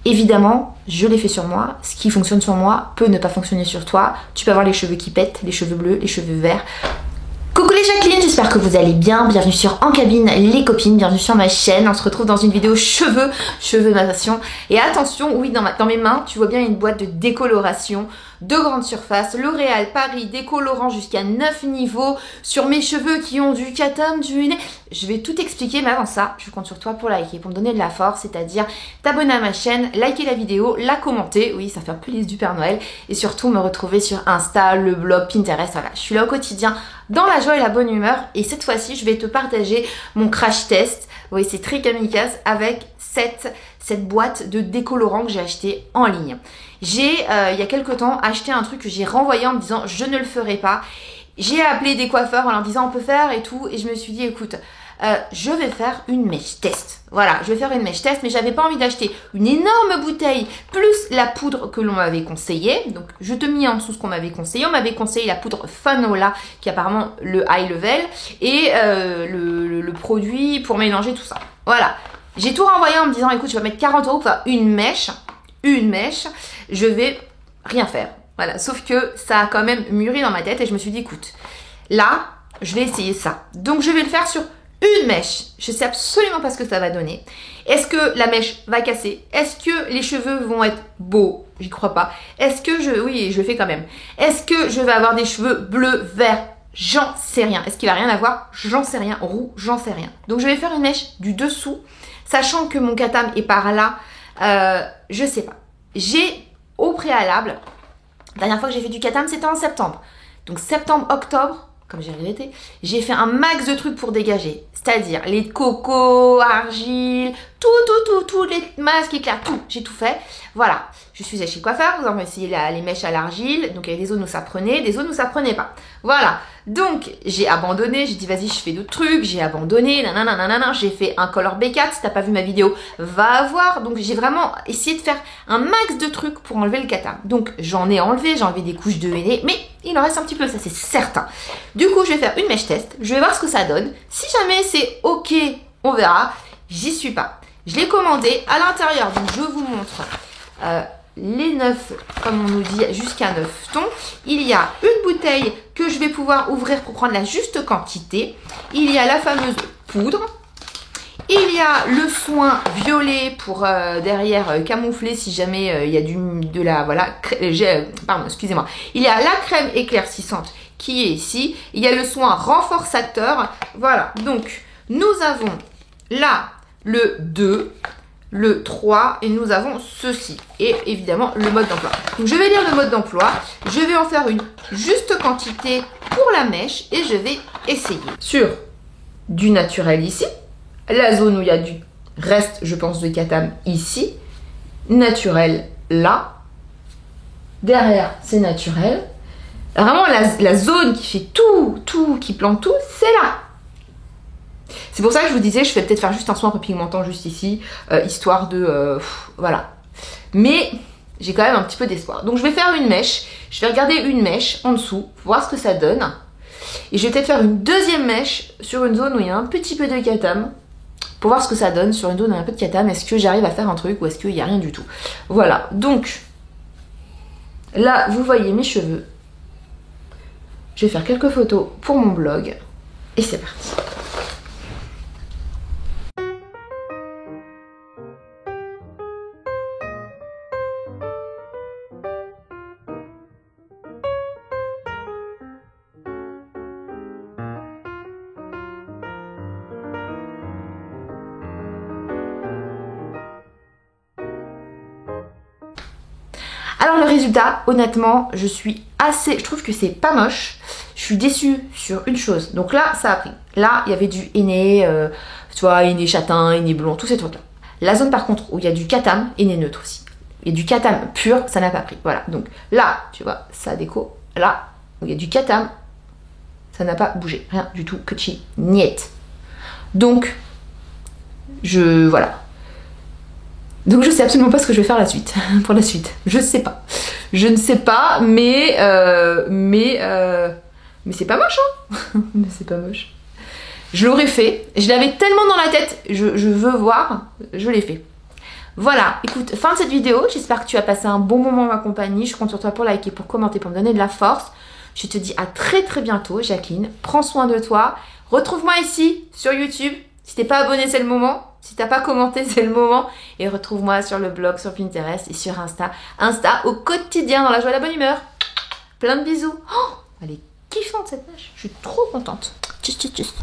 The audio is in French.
Évidemment, je l'ai fait sur moi. Ce qui fonctionne sur moi peut ne pas fonctionner sur toi. Tu peux avoir les cheveux qui pètent, les cheveux bleus, les cheveux verts. Coucou les Jacqueline, j'espère que vous allez bien. Bienvenue sur En Cabine les copines, bienvenue sur ma chaîne. On se retrouve dans une vidéo cheveux ma passion. Et attention, oui, dans mes mains, tu vois bien une boîte de décoloration de grande surface. L'Oréal Paris décolorant jusqu'à 9 niveaux sur mes cheveux qui ont du katam, du nez. Je vais tout expliquer, mais avant ça, je compte sur toi pour liker, pour me donner de la force, c'est-à-dire t'abonner à ma chaîne, liker la vidéo, la commenter, oui, ça fait un peu liste du Père Noël, et surtout me retrouver sur Insta, le blog, Pinterest, voilà. Je suis là au quotidien, dans la joie et la bonne humeur, et cette fois-ci, je vais te partager mon crash test. Oui, c'est très kamikaze avec cette boîte de décolorant que j'ai acheté en ligne. J'ai, il y a quelques temps, acheté un truc que j'ai renvoyé en me disant je ne le ferai pas. J'ai appelé des coiffeurs en leur disant on peut faire et tout, et je me suis dit écoute, je vais faire une mèche test. Voilà, je vais faire une mèche test, mais j'avais pas envie d'acheter une énorme bouteille plus la poudre que l'on m'avait conseillé. Donc je te mets en dessous ce qu'on m'avait conseillé. On m'avait conseillé la poudre Fanola, qui est apparemment le high level, et le produit pour mélanger tout ça. Voilà, j'ai tout renvoyé en me disant écoute, je vais mettre 40 € pour faire une mèche, je vais rien faire. Voilà, sauf que ça a quand même mûri dans ma tête et je me suis dit écoute, là, je vais essayer ça. Donc je vais le faire sur une mèche. Je sais absolument pas ce que ça va donner. Est-ce que la mèche va casser? Est-ce que les cheveux vont être beaux? J'y crois pas. Est-ce que oui, je le fais quand même. Est-ce que je vais avoir des cheveux bleus, verts? J'en sais rien. Est-ce qu'il va rien avoir? J'en sais rien. Roux, j'en sais rien. Donc je vais faire une mèche du dessous, sachant que mon katam est par là. Je sais pas. J'ai au préalable, la dernière fois que j'ai fait du katam, c'était en septembre. Donc septembre, octobre, comme j'ai regretté, j'ai fait un max de trucs pour dégager. C'est-à-dire les cocos, argile, tous les masques éclairs, tout. J'ai tout fait. Voilà. Je suis allée chez le coiffeur, nous avons essayé les mèches à l'argile. Donc il y avait des zones où ça prenait, des zones où ça prenait pas. Voilà. Donc j'ai abandonné, j'ai dit vas-y je fais d'autres trucs, j'ai abandonné, nanana, j'ai fait un color B4, si t'as pas vu ma vidéo, va voir. Donc j'ai vraiment essayé de faire un max de trucs pour enlever le katam. Donc j'en ai enlevé, j'ai enlevé des couches de henné, mais il en reste un petit peu, ça c'est certain. Du coup je vais faire une mèche test, je vais voir ce que ça donne. Si jamais c'est ok, on verra. J'y suis pas. Je l'ai commandé à l'intérieur, donc je vous montre les 9, comme on nous dit, jusqu'à 9 tons. Il y a une bouteille que je vais pouvoir ouvrir pour prendre la juste quantité. Il y a la fameuse poudre. Il y a le soin violet pour derrière camoufler si jamais il y a pardon, excusez-moi. Il y a la crème éclaircissante qui est ici. Il y a le soin renforçateur. Voilà, donc nous avons là le 2, le 3 et nous avons ceci. Et évidemment le mode d'emploi. Donc je vais lire le mode d'emploi. Je vais en faire une juste quantité pour la mèche et je vais essayer. Sur du naturel ici. La zone où il y a du reste, je pense, de katam ici. Naturel là. Derrière, c'est naturel. Vraiment, la zone qui fait tout, qui plante tout, c'est là. C'est pour ça que je vous disais, je vais peut-être faire juste un soin repigmentant juste ici, histoire de... voilà. Mais j'ai quand même un petit peu d'espoir. Donc je vais faire une mèche. Je vais regarder une mèche en dessous, voir ce que ça donne. Et je vais peut-être faire une deuxième mèche sur une zone où il y a un petit peu de katam. Pour voir ce que ça donne sur une zone où il y a un peu de katam. Est-ce que j'arrive à faire un truc ou est-ce qu'il n'y a rien du tout? Voilà. Donc, là, vous voyez mes cheveux. Je vais faire quelques photos pour mon blog. Et c'est parti. Alors le résultat, honnêtement, je trouve que c'est pas moche. Je suis déçue sur une chose. Donc là, ça a pris. Là, il y avait du henné, tu vois, henné châtain, henné blond, tous ces trucs-là. La zone par contre où il y a du katam, henné neutre aussi. Il y a du katam pur, ça n'a pas pris. Voilà, donc là, tu vois, ça déco. Là, où il y a du katam, ça n'a pas bougé. Rien du tout, que chi, niet. Donc, voilà. Donc je sais absolument pas ce que je vais faire pour la suite. Je sais pas. Je ne sais pas, mais c'est pas moche, hein. Mais c'est pas moche. Je l'aurais fait. Je l'avais tellement dans la tête. Je veux voir. Je l'ai fait. Voilà, écoute, fin de cette vidéo. J'espère que tu as passé un bon moment en ma compagnie. Je compte sur toi pour liker, pour commenter, pour me donner de la force. Je te dis à très très bientôt, Jacqueline. Prends soin de toi. Retrouve-moi ici, sur YouTube. Si t'es pas abonné, c'est le moment. Si t'as pas commenté, c'est le moment. Et retrouve-moi sur le blog, sur Pinterest et sur Insta. Insta au quotidien, dans la joie et la bonne humeur. Plein de bisous. Oh, elle est kiffante cette nage. Je suis trop contente. Tchuss, tchuss, tchuss.